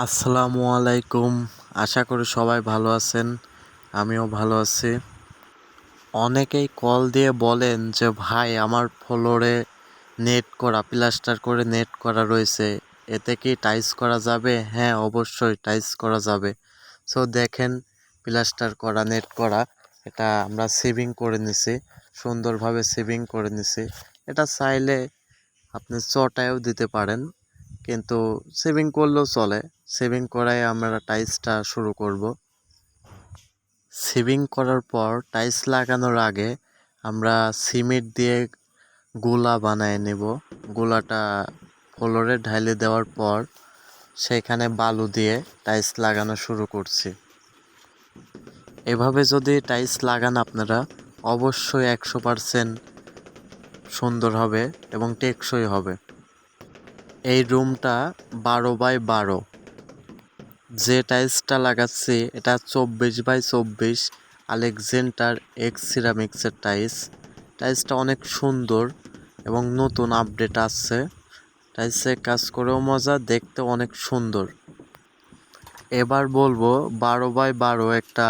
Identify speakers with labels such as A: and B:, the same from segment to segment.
A: আসসালামু আলাইকুম। আশা করি সবাই ভালো আছেন। আমিও ভালো আছি। অনেকেই কল দিয়ে বলেন যে ভাই আমার ফ্লোরে নেট করা প্লাস্টার করে নেট করা রয়েছে, এতে কি টাইলস করা যাবে? হ্যাঁ, অবশ্যই টাইলস করা যাবে। সো দেখেন, প্লাস্টার করা নেট করা, এটা আমরা সেভিং করে নিছি, সুন্দরভাবে সেভিং করে নিছি। এটা চাইলে আপনি চটায়ও দিতে পারেন, কিন্তু সেভিং করলেও চলে। সেভিং করায় আমরা টাইলসটা শুরু করব। সেভিং করার পর টাইলস লাগানোর আগে আমরা সিমেন্ট দিয়ে গোলা বানায় নেব। গোলাটা ফ্লোরে ঢালে দেওয়ার পর সেখানে বালু দিয়ে টাইলস লাগানো শুরু করছি। এভাবে যদি টাইলস লাগান আপনারা, অবশ্যই 100% সুন্দর হবে এবং টেকসই হবে। এই রুমটা 12x12। যে টাইলসটা লাগাচ্ছি এটা 24x24 আলেকজান্ডার এক্স সিরামিক্সের টাইলস। টাইলসটা অনেক সুন্দর এবং নতুন আপডেট আসছে। টাইলসে কাজ করেও মজা, দেখতে অনেক সুন্দর। এবার বলবো 12x12 একটা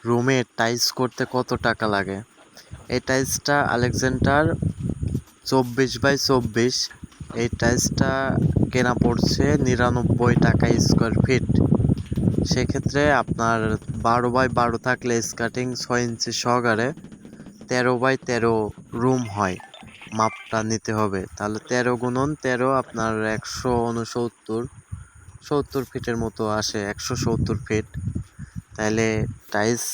A: রুমে টাইলস করতে কত টাকা লাগে। এই টাইলসটা আলেকজান্ডার 24x24। এই টাইলসটা কেনা পড়ছে 99 টাকা স্কোয়ার ফিট। সেক্ষেত্রে আপনার 12x12 থাকলে স্কার্টিং 6 ইঞ্চি সহকারে 13x13 রুম হয়। মাপটা নিতে হবে, তাহলে 13 × 13 আপনার 169 ফিটের মতো আসে, 170 ফিট। তাহলে টাইলস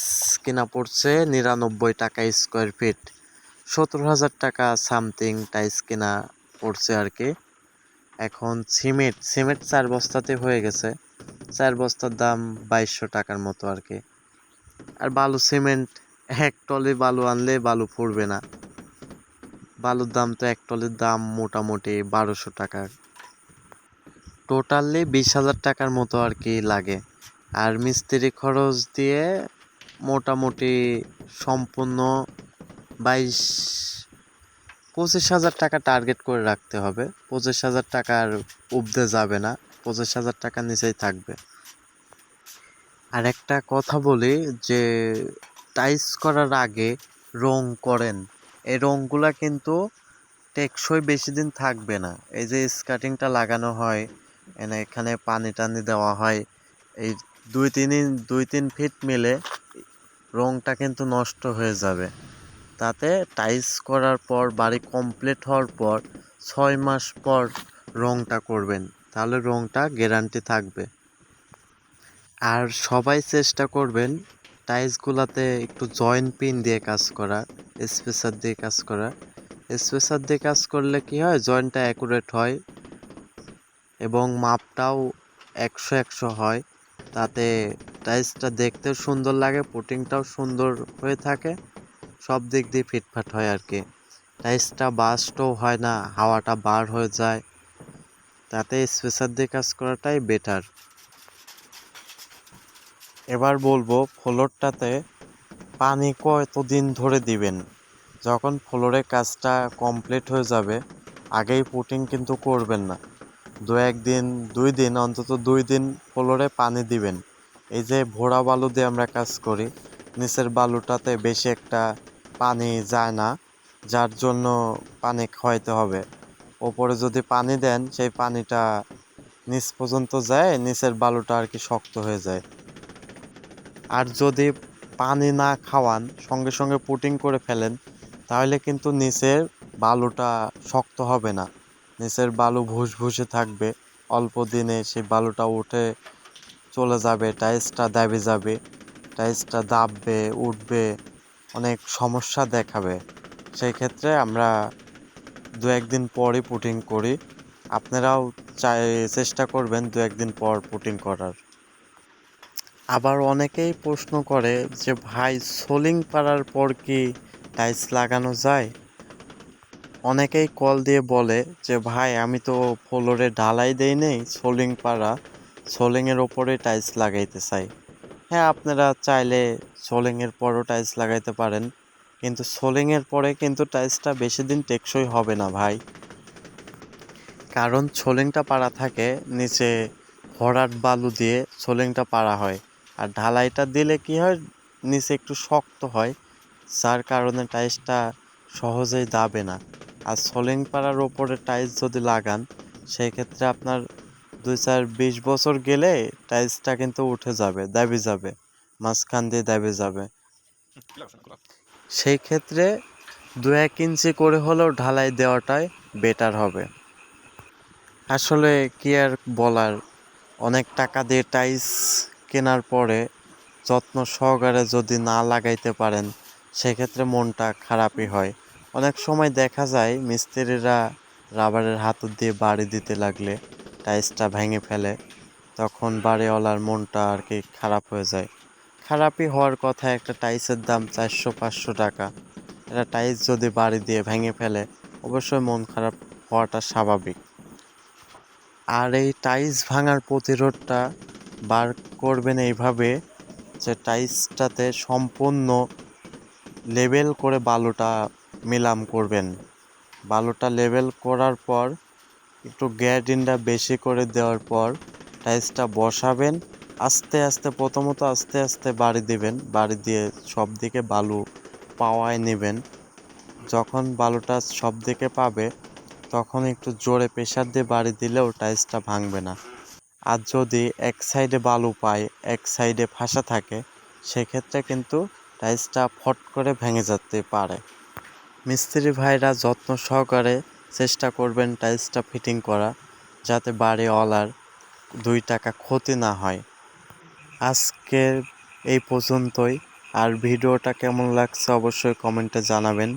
A: কিনা পড়ছে 99 টাকা স্কোয়ার ফিট। 17,000 টাকা সামথিং টাইলস কিনা পড়ছে আর কি। এখন সিমেন্ট 4 বস্তাতে হয়ে গেছে। 4 বস্তার দাম 2200 টাকার মতো আর কি। আর বালু সিমেন্ট, 1 টলি বালু আনলে বালু পড়বে না। বালুর দাম তো 1 টলির দাম মোটামুটি 1200 টাকা। টোটালি 20,000 টাকার মতো আর কি লাগে। আর মিস্ত্রি খরচ দিয়ে মোটামুটি সম্পূর্ণ 25,000 টাকা টার্গেট করে রাখতে হবে। 25,000 টাকার উপদে যাবে না, 25,000 টাকার নিচেই থাকবে। আর একটা কথা বলি, যে টাইলস করার আগে রং করেন, এই রংগুলা কিন্তু টেকসই বেশি দিন থাকবে না। এই যে স্কার্টিংটা লাগানো হয়, এখানে পানি টানি দেওয়া হয়, এই 2-3 ফিট মিলে রংটা কিন্তু নষ্ট হয়ে যাবে। তাতে টাইলস করার পর বাড়ি কমপ্লিট হওয়ার পর 6 মাস পর রংটা করবেন, তাহলে রংটা গ্যারান্টি থাকবে। আর সবাই চেষ্টা করবেন টাইলসগুলোতে একটু জয়েন্ট পিন দিয়ে কাজ করা, স্পেসার দিয়ে কাজ করা। স্পেসার দিয়ে কাজ করলে কি হয়, জয়েন্টটা অ্যাকুরেট হয় এবং মাপটাও 100-100 হয়। তাতে টাইলসটা দেখতেও সুন্দর লাগে, পুটিংটাও সুন্দর হয়ে থাকে, সব দিক দিয়ে ফিটফাট হয় আর কি। টাইলসটা বাস্টও হয় না, হাওয়াটা বার হয়ে যায়। তাতে স্পেসার দিয়ে কাজ করাটাই বেটার। এবার বলবো ফ্লোরটাতে পানি কতদিন ধরে দিবেন। যখন ফ্লোরে কাজটা কমপ্লিট হয়ে যাবে, আগেই পুটিং কিন্তু করবেন না। 2 দিন অন্তত 2 দিন ফ্লোরে পানি দিবেন। এই যে ভোড়া বালু দিয়ে আমরা কাজ করি, নিচের বালুটাতে বেশি একটা পানি যায় না, যার জন্য পানি খাওয়াইতে হবে। ওপরে যদি পানি দেন, সেই পানিটা নিচ পর্যন্ত যায়, নিচের বালুটা আর কি শক্ত হয়ে যায়। আর যদি পানি না খাওয়ান, সঙ্গে সঙ্গে পুটিং করে ফেলেন, তাহলে কিন্তু নিচের বালুটা শক্ত হবে না, নিচের বালু ভুসভুসে থাকবে। অল্প দিনে সেই বালুটা উঠে চলে যাবে, টাইলসটা দাবে যাবে, টাইলসটা দাববে, উঠবে, অনেক সমস্যা দেখাবে। সেই ক্ষেত্রে আমরা 2-1 দিন পরই পুটিং করি। আপনারাও চেষ্টা করবেন 2-1 দিন পর পুটিং করার। আবার অনেকেই প্রশ্ন করে যে ভাই সোলিং পাড়ার পর কি টাইলস লাগানো যায়? অনেকেই কল দিয়ে বলে যে ভাই আমি তো ফ্লোরে ঢালাই দেই নেই, সোলিং পাড়া, সোলিংয়ের ওপরে টাইলস লাগাইতে চাই। হ্যাঁ, আপনারা চাইলে সোলিংয়ের পরও টাইলস লাগাইতে পারেন, কিন্তু সোলিংয়ের পরে কিন্তু টাইলসটা বেশি দিন টেকসই হবে না ভাই। কারণ সোলিংটা পাড়া থাকে, নিচে ভরাট বালু দিয়ে সোলিংটা পাড়া হয়। আর ঢালাইটা দিলে কি হয়, নিচে একটু শক্ত হয়, যার কারণে টাইলসটা সহজেই দাবে না। আর সোলিং পাড়ার ওপরে টাইলস যদি লাগান, সেই ক্ষেত্রে আপনার 2-4-20 বছর গেলে টাইলসটা কিন্তু উঠে যাবে, দাবে যাবে, মাঝখান দিয়ে দাবে যাবে। সেই ক্ষেত্রে 2-1 ইঞ্চি করে হলেও ঢালাই দেওয়াটাই বেটার হবে। আসলে কি আর বলার, অনেক টাকা দিয়ে টাইলস কেনার পরে যত্ন সহকারে যদি না লাগাইতে পারেন, সেক্ষেত্রে মনটা খারাপই হয়। অনেক সময় দেখা যায় মিস্ত্রিরা রাবারের হাতুড় দিয়ে বাড়ি দিতে লাগলে টাইলসটা ভেঙে ফেলে, তখন বাড়িওয়ালার মনটা আর কি খারাপ হয়ে যায়। খারাপই হওয়ার কথা, একটা টাইলসের দাম 400-500 টাকা। এটা টাইলস যদি বাড়ি দিয়ে ভেঙে ফেলে, অবশ্যই মন খারাপ হওয়াটা স্বাভাবিক। আর এই টাইলস ভাঙার প্রতিরোধটা বার করবেন এইভাবে যে টাইলসটাতে সম্পূর্ণ লেবেল করে বালুটা মিলাম করবেন। বালুটা লেবেল করার পর একটু গ্যাডিনটা বেশি করে দেওয়ার পর টাইলসটা বসাবেন। আস্তে আস্তে, প্রথমত আস্তে আস্তে বাড়ি দিবেন, বাড়ি দিয়ে সব দিকে বালু পাওয়ায় নেবেন। যখন বালুটা সব দিকে পাবে, তখন একটু জোরে প্রেসার দিয়ে বাড়ি দিলেও টাইলসটা ভাঙবে না। আর যদি এক সাইডে বালু পায়, এক সাইডে ফাঁসা থাকে, সেক্ষেত্রে কিন্তু টাইলসটা ফট করে ভেঙে যেতে পারে। মিস্ত্রি ভাইরা যত্ন সহকারে চেষ্টা করবেন টাইলসটা ফিটিং করা, যাতে বাড়িওয়ালার 2 টাকা ক্ষতি না হয়। আজকের এই পর্যন্তই। আর ভিডিওটা কেমন লাগছে অবশ্যই কমেন্টে জানাবেন।